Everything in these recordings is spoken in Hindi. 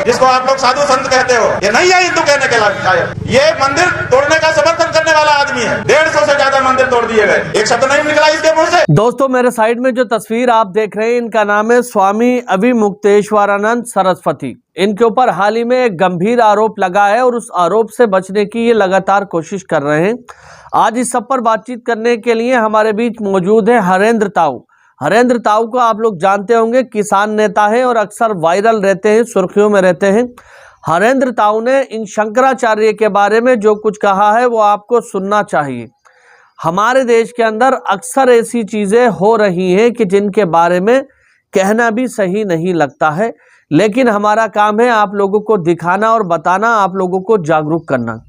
जिसको आप लोग साधु संत कहते हो, ये नहीं है हिंदू कहने के लायक। ये मंदिर तोड़ने का समर्थन करने वाला आदमी है। 150 से ज्यादा मंदिर तोड़ दिए गए, एक शब्द नहीं निकला इसके मुंह से। दोस्तों, मेरे साइड में जो तस्वीर आप देख रहे हैं, इनका नाम है स्वामी अविमुक्तेश्वरानंद सरस्वती। इनके ऊपर हाल ही में एक गंभीर आरोप लगा है और उस आरोप से बचने की ये लगातार कोशिश कर रहे हैं। आज इस सब पर बातचीत करने के लिए हमारे बीच मौजूद है हरेंद्र ताऊ। हरेंद्र ताऊ को आप लोग जानते होंगे, किसान नेता है और अक्सर वायरल रहते हैं, सुर्खियों में रहते हैं। हरेंद्र ताऊ ने इन शंकराचार्य के बारे में जो कुछ कहा है वो आपको सुनना चाहिए। हमारे देश के अंदर अक्सर ऐसी चीजें हो रही हैं कि जिनके बारे में कहना भी सही नहीं लगता है, लेकिन हमारा काम है आप लोगों को दिखाना और बताना, आप लोगों को जागरूक करना।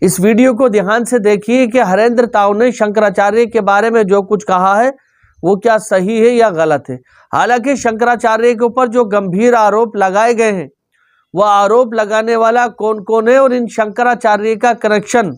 इस वीडियो को ध्यान से देखिए कि हरेंद्र ताऊ ने शंकराचार्य के बारे में जो कुछ कहा है वो क्या सही है या गलत है। हालांकि शंकराचार्य के ऊपर जो गंभीर आरोप लगाए गए हैं, वह आरोप लगाने वाला कौन कौन है और इन शंकराचार्य का कनेक्शन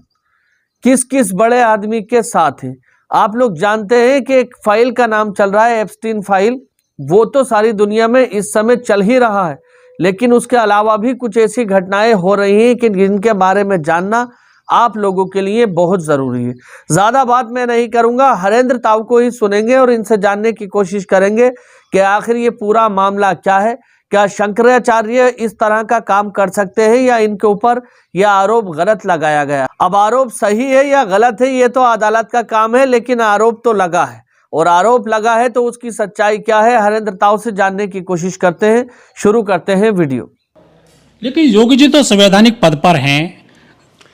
किस किस बड़े आदमी के साथ है। आप लोग जानते हैं कि एक फाइल का नाम चल रहा है, एप्स्टीन फाइल। वो तो सारी दुनिया में इस समय चल ही रहा है, लेकिन उसके अलावा भी कुछ ऐसी घटनाएं हो रही हैं कि जिनके बारे में जानना आप लोगों के लिए बहुत जरूरी है। ज्यादा बात मैं नहीं करूंगा, हरेंद्र ताऊ को ही सुनेंगे और इनसे जानने की कोशिश करेंगे कि आखिर ये पूरा मामला क्या है। क्या शंकराचार्य इस तरह का काम कर सकते हैं या इनके ऊपर यह आरोप गलत लगाया गया। अब आरोप सही है या गलत है ये तो अदालत का काम है, लेकिन आरोप तो लगा है और आरोप लगा है तो उसकी सच्चाई क्या है, हरेंद्र ताऊ से जानने की कोशिश करते हैं। शुरू करते हैं वीडियो। लेकिन योगी जी तो संवैधानिक पद पर हैं,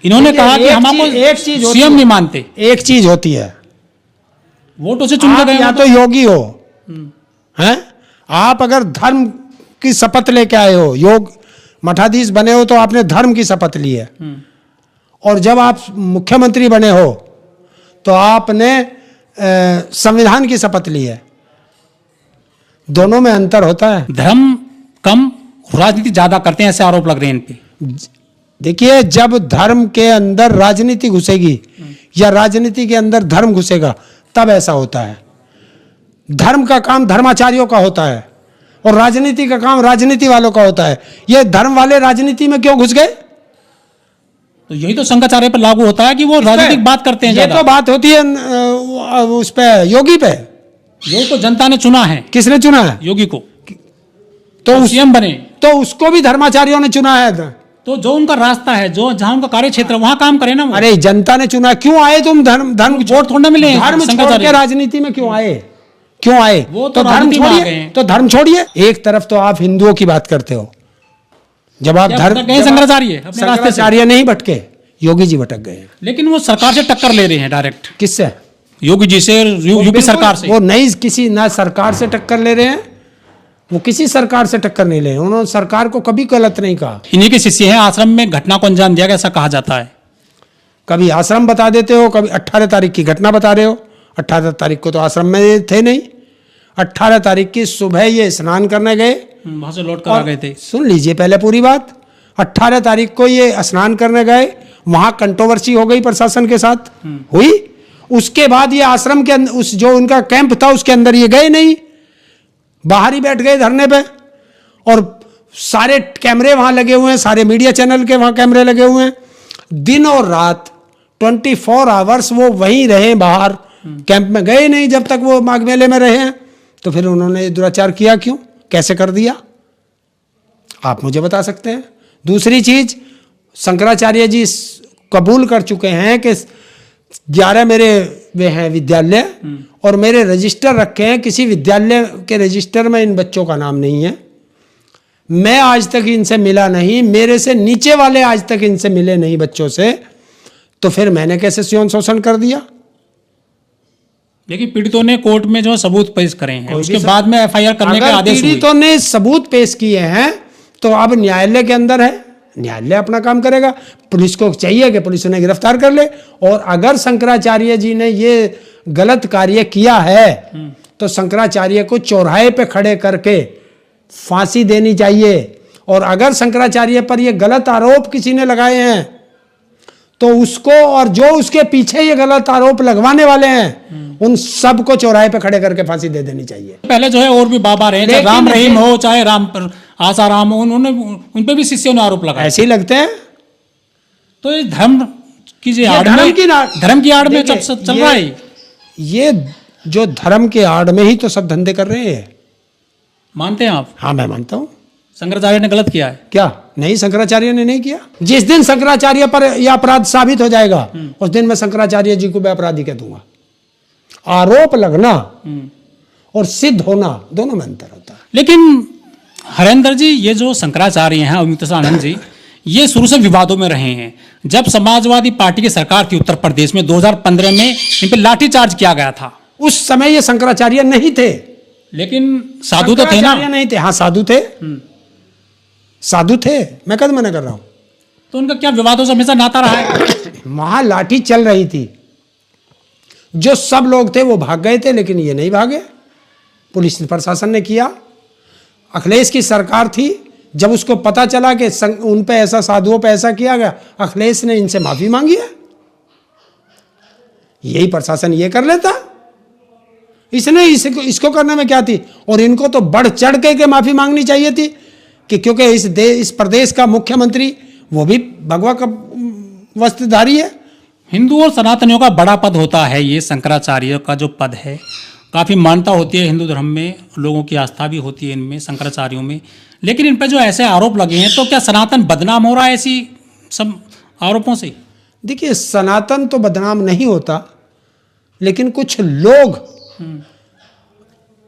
इन्होंने कहा कि हम आपको एक चीज सीएम नहीं मानते। एक चीज होती है, वोटों से चुन गए या तो योगी हो, हैं? आप अगर धर्म की शपथ लेके आए हो, योग मठाधीश बने हो, तो आपने धर्म की शपथ ली है। और जब आप मुख्यमंत्री बने हो तो आपने संविधान की शपथ ली है। दोनों में अंतर होता है। धर्म कम, राजनीति ज्यादा करते हैं, ऐसे आरोप लग रहे हैं इन पे। देखिए, जब धर्म के अंदर राजनीति घुसेगी या राजनीति के अंदर धर्म घुसेगा तब ऐसा होता है। धर्म का काम धर्माचार्यों का होता है और राजनीति का काम राजनीति वालों का होता है। ये धर्म वाले राजनीति में क्यों घुस गए? तो यही तो शंकराचार्य पर लागू होता है कि वो राजनीतिक बात करते हैं। ये तो बात होती है उस पे, योगी पे। योगी को जनता ने चुना है। किसने चुना है? योगी को। तो सीएम बने तो उसको भी धर्माचार्यों ने चुना है। तो जो उनका रास्ता है, जो जहां उनका कार्य क्षेत्र, वहां काम करे ना वो। अरे जनता ने चुना, क्यों आए तुम? धर्म वोट थोड़ा मिले, धर्म छोड़ के राजनीति में क्यों आए? क्यों आए? वो तो धर्म छोड़िए, तो धर्म छोड़िए। एक तरफ तो आप हिंदुओं की बात करते हो, जब आप धर्म शंकराचार्य नहीं भटके, योगी जी भटक गए। लेकिन वो सरकार से टक्कर ले रहे हैं डायरेक्ट। किससे? योगी जी से, यूपी सरकार से। वो नहीं, किसी ना सरकार से टक्कर ले रहे हैं, वो किसी सरकार से टक्कर नहीं ले। उन्होंने सरकार को कभी गलत नहीं कहा। इन्हीं के शिष्य हैं, आश्रम में घटना को अंजाम दिया गया ऐसा कहा जाता है। कभी आश्रम बता देते हो, कभी 18 तारीख की घटना बता रहे हो। 18 तारीख को तो आश्रम में थे नहीं। 18 तारीख की सुबह ये स्नान करने गए, वहां से लौट कर आ गए थे। सुन लीजिए पहले पूरी बात। 18 तारीख को ये स्नान करने गए, वहां कंट्रोवर्सी हो गई प्रशासन के साथ, हुई। उसके बाद ये आश्रम के उस जो उनका कैंप था उसके अंदर ये गए नहीं, बाहर ही बैठ गए धरने पे। और सारे कैमरे वहां लगे हुए हैं, सारे मीडिया चैनल के वहां कैमरे लगे हुए हैं। दिन और रात 24 आवर्स वो वहीं रहे, बाहर कैंप में गए नहीं जब तक वो माघ मेले में रहे हैं। तो फिर उन्होंने दुराचार किया क्यों, कैसे कर दिया, आप मुझे बता सकते हैं? दूसरी चीज, शंकराचार्य जी कबूल कर चुके हैं कि 11 मेरे वे हैं विद्यालय और मेरे रजिस्टर रखे हैं। किसी विद्यालय के रजिस्टर में इन बच्चों का नाम नहीं है। मैं आज तक इनसे मिला नहीं, मेरे से नीचे वाले आज तक इनसे मिले नहीं बच्चों से। तो फिर मैंने कैसे यौन शोषण कर दिया? लेकिन पीड़ितों ने कोर्ट में जो सबूत पेश करे हैं, उसके बाद में एफआईआर करने के आदेश हुए। पीड़ितों ने सबूत पेश किए हैं तो अब न्यायालय के अंदर है, न्यायालय अपना काम करेगा। पुलिस को चाहिए कि पुलिस उन्हें गिरफ्तार कर ले। और अगर शंकराचार्य जी ने ये गलत कार्य किया है तो शंकराचार्य को चौराहे पे खड़े करके फांसी देनी चाहिए। और अगर शंकराचार्य पर ये गलत आरोप किसी ने लगाए हैं तो उसको, और जो उसके पीछे ये गलत आरोप लगवाने वाले हैं, उन सबको चौराहे पे खड़े करके फांसी दे देनी चाहिए। पहले जो है और भी बाबा रहे, चाहे राम रहीम हो, चाहे आसाराम, उन्होंने उन पे भी शिष्यों ने आरोप लगाया। ऐसे ही लगते हैं। तो ये धर्म की जो आड़ में, धर्म की आड़ में चल रहा है। ये जो धर्म के आड़ में ही तो सब धंधे कर रहे हैं। मानते हैं आप? हाँ, मैं मानता हूँ। शंकराचार्य ने गलत किया है क्या? नहीं, शंकराचार्य ने नहीं किया। जिस दिन शंकराचार्य पर यह अपराध साबित हो जाएगा उस दिन मैं शंकराचार्य जी को भी अपराधी कह दूंगा। आरोप लगना और सिद्ध होना दोनों में अंतर होता है। लेकिन हरेंद्र जी, ये जो शंकराचार्य हैं अविमुक्तेश्वरानंद जी, ये शुरू से विवादों में रहे हैं। जब समाजवादी पार्टी की सरकार थी उत्तर प्रदेश में 2015 में, इन पर लाठीचार्ज किया गया था। उस समय ये शंकराचार्य नहीं थे, लेकिन साधु तो थे ना? नहीं थे। हाँ, साधु थे, साधु थे, मैं कद मना कर रहा हूं। तो उनका क्या विवादों से हमेशा नाता रहा है? वहां लाठी चल रही थी, जो सब लोग थे वो भाग गए थे, लेकिन ये नहीं भागे। पुलिस प्रशासन ने किया। अखिलेश की सरकार थी, जब उसको पता चला कि उन पे ऐसा, साधुओं पे ऐसा किया गया, अखिलेश ने इनसे माफी मांगी है। यही प्रशासन ये कर लेता, इसने इसको करने में क्या थी? और इनको तो बढ़ चढ़ के माफी मांगनी चाहिए थी कि क्योंकि इस प्रदेश का मुख्यमंत्री वो भी भगवा का वस्त्रधारी है। हिंदू और सनातनियों का बड़ा पद होता है ये शंकराचार्य का जो पद है। काफ़ी मान्यता होती है हिंदू धर्म में, लोगों की आस्था भी होती है इनमें, शंकराचार्यों में। लेकिन इन पर जो ऐसे आरोप लगे हैं, तो क्या सनातन बदनाम हो रहा है ऐसी सब आरोपों से? देखिए, सनातन तो बदनाम नहीं होता, लेकिन कुछ लोग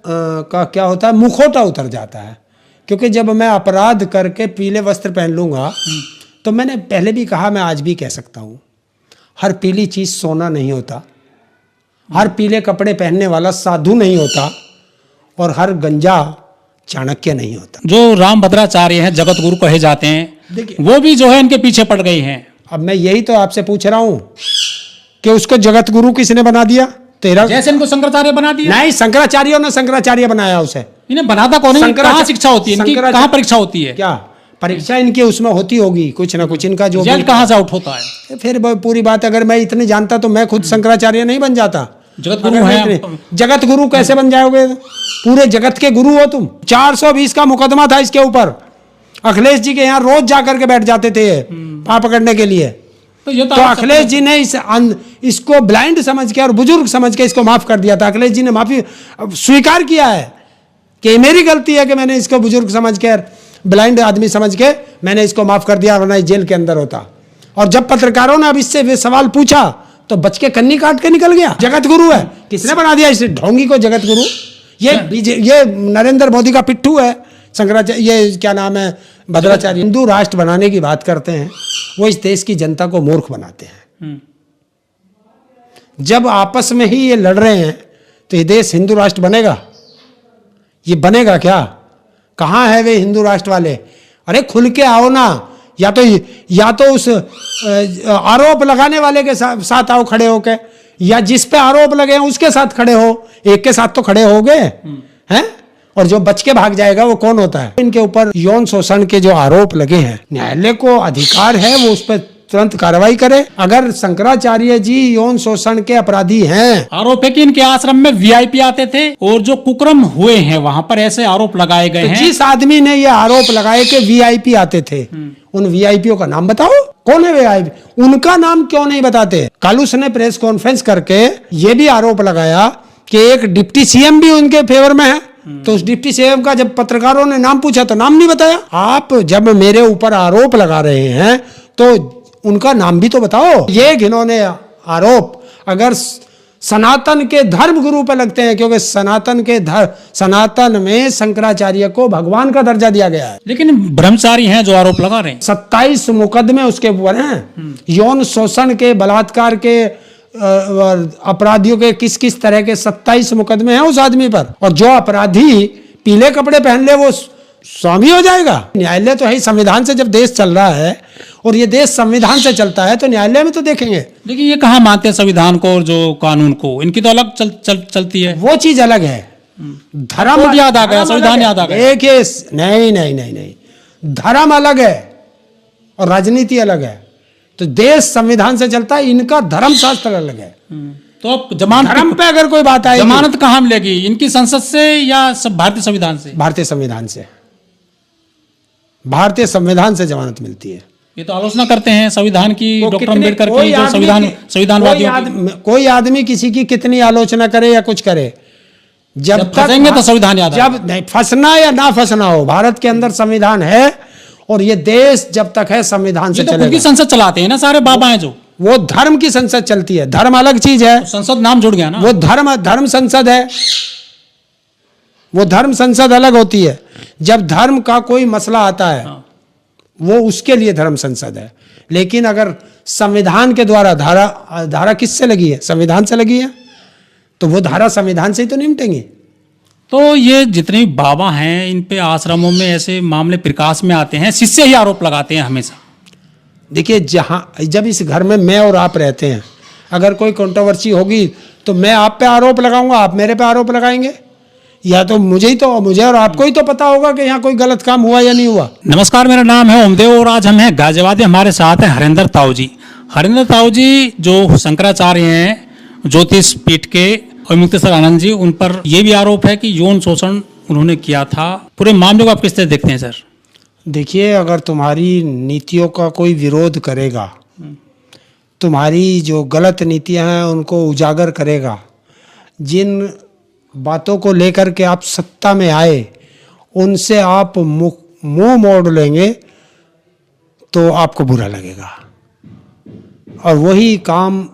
का क्या होता है, मुखौटा उतर जाता है। क्योंकि जब मैं अपराध करके पीले वस्त्र पहन लूंगा, तो मैंने पहले भी कहा, मैं आज भी कह सकता हूं, हर पीली चीज सोना नहीं होता, हर पीले कपड़े पहनने वाला साधु नहीं होता, और हर गंजा चाणक्य नहीं होता। जो रामभद्राचार्य हैं, जगत गुरु कहे जाते हैं, वो भी जो है इनके पीछे पड़ गए हैं। अब मैं यही तो आपसे पूछ रहा हूं कि उसको जगत गुरु किसने बना दिया? तेरा जैसे इनको शंकराचार्य बना दिया? नहीं, शंकराचार्यों ने शंकराचार्य बनाया उसे। इन्हें बनाता कौन है? कहाँ शिक्षा होती है इनकी? कहाँ परीक्षा होती है? क्या परीक्षा इनकी उसमें होती होगी, कुछ ना कुछ इनका जो रिजल्ट कहाँ से आउट होता है? फिर पूरी बात, अगर मैं इतने जानता तो मैं खुद शंकराचार्य नहीं बन जाता। जगत गुरु है। जगत गुरु कैसे बन जाओगे? पूरे जगत के गुरु हो तुम। 420 का मुकदमा था इसके ऊपर। अखिलेश जी के यहाँ रोज जाकर के बैठ जाते थे पाप पकड़ने के लिए। तो अखिलेश जी ने इसको ब्लाइंड समझ के और बुजुर्ग समझ के इसको माफ कर दिया था। अखिलेश जी ने माफी स्वीकार किया है कि मेरी गलती है कि मैंने इसको बुजुर्ग समझ के, ब्लाइंड आदमी समझ के मैंने इसको माफ कर दिया, वरना जेल के अंदर होता। और जब पत्रकारों ने अब इससे सवाल पूछा तो बच के कन्नी काट के निकल गया। जगत गुरु है, किसने बना दिया इस ढोंगी को जगत गुरु? ये नरेंद्र मोदी का पिट्ठू है शंकराचार्य, ये क्या नाम है, भद्राचार्य। हिंदू राष्ट्र बनाने की बात करते हैं, वो इस देश की जनता को मूर्ख बनाते हैं। जब आपस में ही ये लड़ रहे हैं तो ये देश हिंदू राष्ट्र बनेगा? ये बनेगा क्या? कहाँ है वे हिंदू राष्ट्र वाले? अरे खुल के आओ ना, या तो उस आरोप लगाने वाले के साथ आओ खड़े होके, या जिस पे आरोप लगे हैं उसके साथ खड़े हो। एक के साथ तो खड़े हो गए हैं, और जो बच के भाग जाएगा वो कौन होता है? इनके ऊपर यौन शोषण के जो आरोप लगे हैं, न्यायालय को अधिकार है वो उस पर तुरंत कार्रवाई करे। अगर शंकराचार्य जी यौन शोषण के अपराधी हैं, आरोप है कि इनके आश्रम में वीआईपी आते थे और जो कुकर्म हुए हैं वहां पर ऐसे आरोप लगाए गए हैं। जिस आदमी ने ये आरोप लगाए कि वीआईपी आते थे, उन वीआईपीओ का नाम बताओ, कौन है वीआईपी? उनका नाम क्यों नहीं बताते? कल उसने प्रेस कॉन्फ्रेंस करके ये भी आरोप लगाया कि एक डिप्टी सीएम भी उनके फेवर में है। तो उस डिप्टी सीएम का जब पत्रकारों ने नाम पूछा तो नाम नहीं बताया। आप जब मेरे ऊपर आरोप लगा रहे हैं तो उनका नाम भी तो बताओ। ये घिनौने आरोप अगर सनातन के धर्म गुरु पर लगते हैं, क्योंकि सनातन में शंकराचार्य को भगवान का दर्जा दिया गया है। लेकिन ब्रह्मचारी हैं जो आरोप लगा रहे हैं। 27 मुकदमे उसके ऊपर हैं, यौन शोषण के, बलात्कार के, अपराधियों के, किस किस तरह के 27 मुकदमे हैं उस आदमी पर। और जो अपराधी पीले कपड़े पहन ले वो स्वामी हो जाएगा? न्यायालय तो है, संविधान से जब देश चल रहा है और ये देश संविधान से चलता है तो न्यायालय में तो देखेंगे। देखिए, ये कहाँ मानते हैं संविधान को और जो कानून को? इनकी तो अलग चलती है। वो चीज अलग है। धर्म याद आ गया, संविधान याद आ गया। देखिए, नहीं, धर्म अलग है और राजनीति अलग है। तो देश संविधान से चलता है, इनका धर्म शास्त्र अलग है। तो अब जमानत धर्म पे अगर कोई बात आएगी, जमानत कहाँ मिलेगी? इनकी संसद से या सब भारतीय संविधान से? भारतीय संविधान से। भारतीय संविधान से जमानत मिलती है। ये तो आलोचना करते हैं संविधान की, वो डॉक्टर कितने- अम्बेडकर कोई की, जो आदमी संविधानवादियों की। कोई आदमी किसी की कितनी आलोचना करे या कुछ करे, जब तक फंसेंगे तो संविधान याद आएगा। जब नहीं फंसना या ना फंसना हो, भारत के अंदर संविधान है और ये देश जब तक है संविधान से ये तो खुद की चलेगा। संसद चलाते हैं ना सारे बाबा हैं जो। वो धर्म की संसद चलती है, धर्म अलग चीज है। संसद नाम जुड़ गया ना। वो धर्म संसद है, वो धर्म संसद अलग होती है। जब धर्म का कोई मसला आता है वो उसके लिए धर्म संसद है। लेकिन अगर संविधान के द्वारा धारा किससे लगी है? संविधान से लगी है, तो वो धारा संविधान से ही तो निपटेंगी। तो ये जितने बाबा हैं इन पे आश्रमों में ऐसे मामले प्रकाश में आते हैं, शिष्य ही आरोप लगाते हैं हमेशा। देखिए, जब इस घर में मैं और आप रहते हैं, अगर कोई कंट्रोवर्सी होगी तो मैं आप पे आरोप लगाऊंगा, आप मेरे पे आरोप लगाएंगे, या तो मुझे और आपको ही तो पता होगा कि यहाँ कोई गलत काम हुआ या नहीं हुआ। नमस्कार, मेरा नाम है ओमदेव और आज हम हैं गाजियाबाद। हमारे साथ हैं हरेंद्र ताऊ जी। हरेंद्र ताऊ जी जो शंकराचार्य हैं, ज्योतिष पीठ के, और मुक्तेश्वर आनंद जी, उन पर यह भी आरोप है कि यौन शोषण उन्होंने किया था। पूरे मामले को आप किस तरह देखते हैं सर? देखिए, अगर तुम्हारी नीतियों का कोई विरोध करेगा, तुम्हारी जो गलत नीतियां हैं उनको उजागर करेगा, जिन बातों को लेकर के आप सत्ता में आए उनसे आप मुंह मोड़ लेंगे तो आपको बुरा लगेगा। और वही काम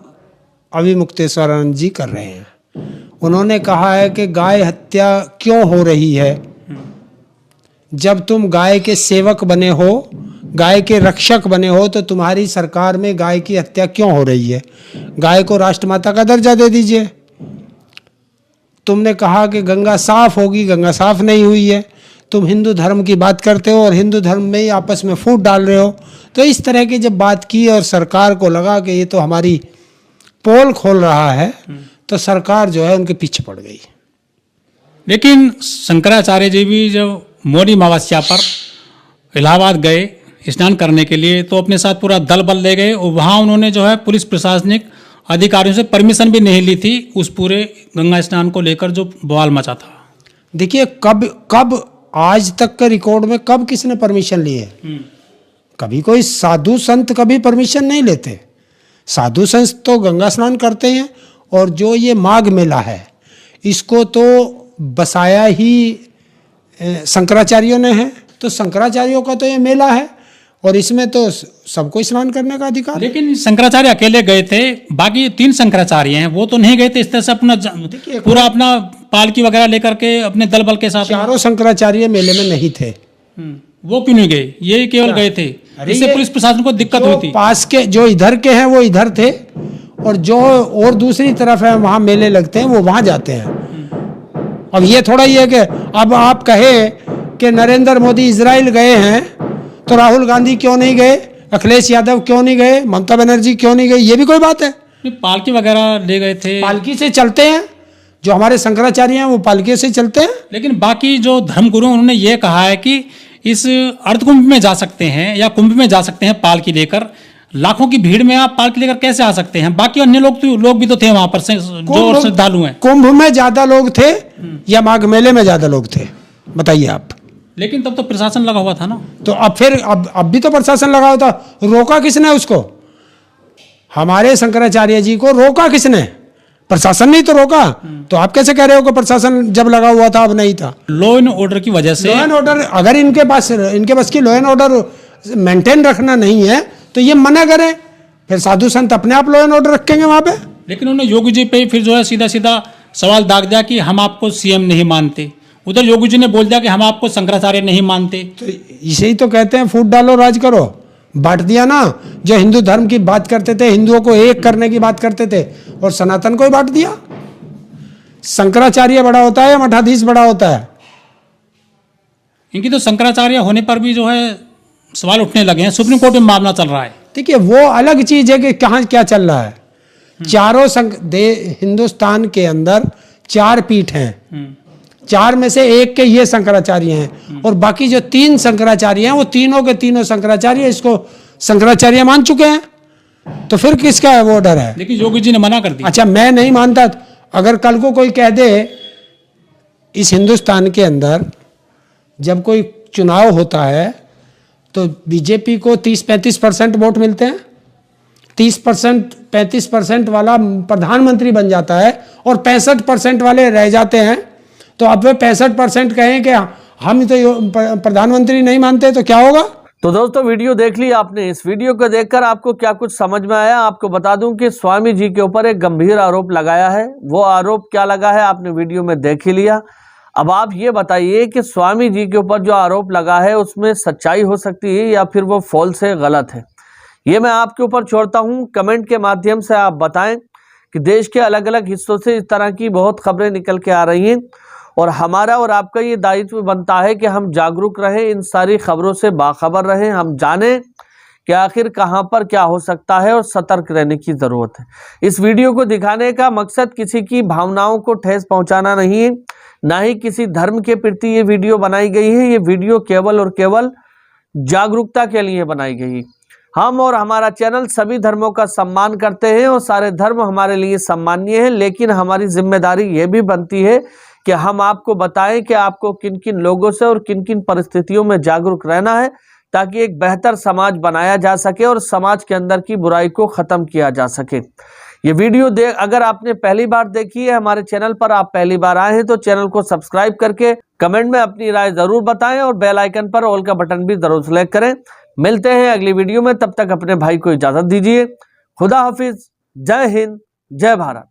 अभी मुक्तेश्वर आनंद जी कर रहे हैं। उन्होंने कहा है कि गाय हत्या क्यों हो रही है? जब तुम गाय के सेवक बने हो, गाय के रक्षक बने हो, तो तुम्हारी सरकार में गाय की हत्या क्यों हो रही है? गाय को राष्ट्रमाता का दर्जा दे दीजिए। तुमने कहा कि गंगा साफ होगी, गंगा साफ नहीं हुई है। तुम हिंदू धर्म की बात करते हो और हिंदू धर्म में ही आपस में फूट डाल रहे हो। तो इस तरह की जब बात की और सरकार को लगा कि ये तो हमारी पोल खोल रहा है, तो सरकार जो है उनके पीछे पड़ गई। लेकिन शंकराचार्य जी भी जब मौनी अमावस्या पर इलाहाबाद गए स्नान करने के लिए, तो अपने साथ पूरा दल बल ले गए और वहाँ उन्होंने जो है पुलिस प्रशासनिक अधिकारियों से परमिशन भी नहीं ली थी उस पूरे गंगा स्नान को लेकर जो बवाल मचा था। देखिए, कब आज तक के रिकॉर्ड में कब किसने परमिशन ली है? कभी कोई साधु संत कभी परमिशन नहीं लेते। साधु संत तो गंगा स्नान करते हैं। और जो ये माघ मेला है, इसको तो बसाया ही शंकराचार्यों ने है। तो शंकराचार्यों का तो ये मेला है और इसमें तो सबको स्नान करने का अधिकार है। लेकिन शंकराचार्य अकेले गए थे, बाकी 3 शंकराचार्य हैं, वो तो नहीं गए थे इस तरह से अपना पूरा अपना पालकी वगैरह लेकर के अपने दल बल के साथ। चारों शंकराचार्य मेले में नहीं थे। वो क्यों नहीं गए? ये केवल गए थे, इससे पुलिस प्रशासन को दिक्कत हुई थी। पास के जो इधर के हैं वो इधर थे और जो और दूसरी तरफ है वहां मेले लगते हैं वो वहां जाते हैं। अब ये थोड़ा ही है कि अब आप कहे कि नरेंद्र मोदी इजराइल गए हैं तो राहुल गांधी क्यों नहीं गए, अखिलेश यादव क्यों नहीं गए, ममता बनर्जी क्यों नहीं गए? ये भी कोई बात है? पालकी वगैरह ले गए थे, पालकी से चलते हैं। जो हमारे शंकराचार्य हैं वो पालकी से चलते हैं। लेकिन बाकी जो धर्मगुरु उन्होंने ये कहा है कि इस अर्धकुंभ में जा सकते हैं या कुंभ में जा सकते हैं पालकी लेकर। लाखों की भीड़ में आप पालकी लेकर कैसे आ सकते हैं? बाकी अन्य लोग भी तो थे वहां पर जो श्रद्धालु हैं। कुंभ में ज्यादा लोग थे या माघ मेले में ज्यादा लोग थे, बताइए आप। लेकिन तब तो प्रशासन लगा हुआ था ना। तो अब भी तो प्रशासन लगा हुआ था। रोका किसने उसको? हमारे शंकराचार्य जी को रोका किसने? प्रशासन नहीं तो रोका। तो आप कैसे कह रहे हो कि प्रशासन जब लगा हुआ था अब नहीं था? लॉ एंड ऑर्डर की वजह से। लॉ एंड ऑर्डर, अगर इनके पास की लॉ एंड ऑर्डर मेंटेन रखना नहीं है तो ये मना करें, फिर साधु संत अपने आप लॉ एंड ऑर्डर रखेंगे वहां पे। लेकिन उन्होंने योगी जी पे फिर जो है सीधा सीधा सवाल दाग दिया कि हम आपको सीएम नहीं मानते। उधर योगी जी ने बोल दिया कि हम आपको शंकराचार्य नहीं मानते। तो इसे ही तो कहते हैं फूट डालो राज करो। बांट दिया ना। जो हिंदू धर्म की बात करते थे, हिंदुओं को एक करने की बात करते थे, और सनातन को ही बांट दिया। शंकराचार्य बड़ा होता है या मठाधीश बड़ा होता है? इनकी तो शंकराचार्य होने पर भी जो है सवाल उठने लगे हैं। सुप्रीम कोर्ट में मामला चल रहा है। देखिए, वो अलग चीज है कि कहाँ क्या चल रहा है। चारों हिंदुस्तान के अंदर 4 पीठ हैं, 4 में से एक के ये शंकराचार्य हैं, और बाकी जो 3 शंकराचार्य हैं वो तीनों के तीनों शंकराचार्य इसको शंकराचार्य मान चुके हैं। तो फिर किसका है वो डर है? लेकिन योगी जी ने मना कर दिया। अच्छा, मैं नहीं मानता। अगर कल को कोई कह दे इस हिंदुस्तान के अंदर जब कोई चुनाव होता है तो बीजेपी को 30-35% वोट मिलते हैं, 30% 35% वाला प्रधानमंत्री बन जाता है और 65% वाले रह जाते हैं। तो अब वे 65% कहें कि हम तो प्रधानमंत्री नहीं मानते तो क्या होगा। तो दोस्तों वीडियो देख ली आपने। इस वीडियो को देखकर आपको क्या कुछ समझ में आया? आपको बता दूं कि स्वामी जी के ऊपर एक गंभीर आरोप लगाया है। वो आरोप क्या लगा है आपने वीडियो में देख ही लिया। अब आप ये बताइए कि स्वामी जी के ऊपर जो आरोप लगा है उसमें सच्चाई हो सकती है या फिर वो फॉल्स है, गलत है? ये मैं आपके ऊपर छोड़ता हूं। कमेंट के माध्यम से आप बताएं कि देश के अलग अलग हिस्सों से इस तरह की बहुत खबरें निकल के आ रही हैं और हमारा और आपका ये दायित्व बनता है कि हम जागरूक रहें, इन सारी खबरों से बाखबर रहें, हम जानें कि आखिर कहां पर क्या हो सकता है और सतर्क रहने की जरूरत है। इस वीडियो को दिखाने का मकसद किसी की भावनाओं को ठेस पहुंचाना नहीं है, ना ही किसी धर्म के प्रति ये वीडियो बनाई गई है। ये वीडियो केवल और केवल जागरूकता के लिए बनाई गई। हम और हमारा चैनल सभी धर्मों का सम्मान करते हैं और सारे धर्म हमारे लिए सम्मानीय है, लेकिन हमारी जिम्मेदारी ये भी बनती है कि हम आपको बताएं कि आपको किन किन लोगों से और किन किन परिस्थितियों में जागरूक रहना है, ताकि एक बेहतर समाज बनाया जा सके और समाज के अंदर की बुराई को खत्म किया जा सके। ये वीडियो अगर आपने पहली बार देखी है हमारे चैनल पर, आप पहली बार आए हैं तो चैनल को सब्सक्राइब करके कमेंट में अपनी राय जरूर बताएं और बेल आइकन पर ऑल का बटन भी जरूर सेलेक्ट करें। मिलते हैं अगली वीडियो में, तब तक अपने भाई को इजाजत दीजिए। खुदा हाफिज, जय हिंद, जय भारत।